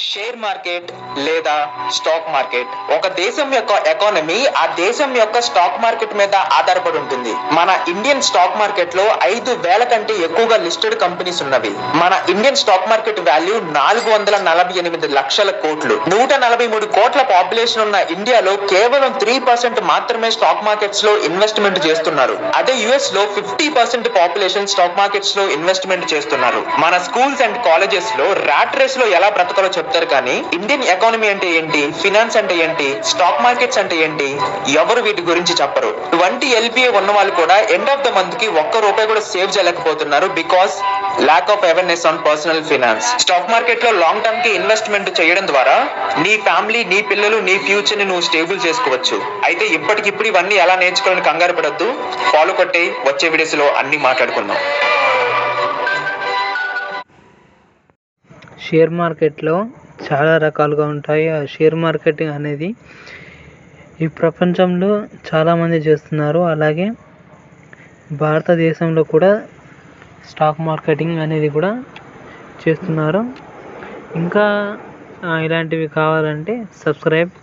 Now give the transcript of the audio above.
Share market లేదా stock market ఒక దేశం యొక్క ఎకానమీ ఆ దేశం యొక్క స్టాక్ మార్కెట్ మీద ఆధారపడి ఉంటుంది. మన ఇండియన్ స్టాక్ మార్కెట్ లో 5,000 కంటే ఎక్కువగా లిస్టెడ్ కంపెనీస్ ఉన్నవి. మన ఇండియన్ స్టాక్ మార్కెట్ వాల్యూ 448 లక్షల కోట్లు. 143 కోట్ల పాపులేషన్ ఉన్న ఇండియాలో కేవలం 3% మాత్రమే స్టాక్ మార్కెట్స్ లో ఇన్వెస్ట్మెంట్ చేస్తున్నారు. అదే యుఎస్ లో 50% పాపులేషన్ స్టాక్ మార్కెట్స్ లో ఇన్వెస్ట్మెంట్ చేస్తున్నారు. మన స్కూల్స్ అండ్ కాలేజెస్ లో ర్యాట్ రేస్ లో ఎలా బ్రతకాలో చెప్తారు కానీ ఇండియన్ ఎకానమీ అంటే ఏంటి, ఫినాన్స్ అంటే ఏంటి, స్టాక్ మార్కెట్స్ అంటే ఏంటి ఎవరు వీటి గురించి చెప్పరు. 20 LPA ఉన్న వాళ్ళు కూడా ఎండ్ ఆఫ్ ద మంత్ కి ₹1 కూడా సేవ్ చేయలేకపోతున్నారు because lack of awareness on personal finance. Stock market లో లాంగ్ టర్మ్ కి ఇన్వెస్ట్మెంట్ చేయడం ద్వారా నీ ఫ్యామిలీ, నీ పిల్లలు, నీ ఫ్యూచర్ ని నువ్వు స్టేబుల్ చేసుకోవచ్చు. అయితే ఇప్పటికిప్పుడు ఇవన్నీ ఎలా నేర్చుకోవాలని కంగారు పడద్దు. ఫాలో కొట్టే వచ్చే వీడియోస్ లో అన్ని మాట్లాడుకుందాం. షేర్ మార్కెట్లో చాలా రకాలుగా ఉంటాయి. ఆ షేర్ మార్కెటింగ్ అనేది ఈ ప్రపంచంలో చాలామంది చేస్తున్నారు. అలాగే భారతదేశంలో కూడా స్టాక్ మార్కెటింగ్ అనేది కూడా చేస్తున్నారు. ఇంకా ఇలాంటివి కావాలంటే సబ్స్క్రైబ్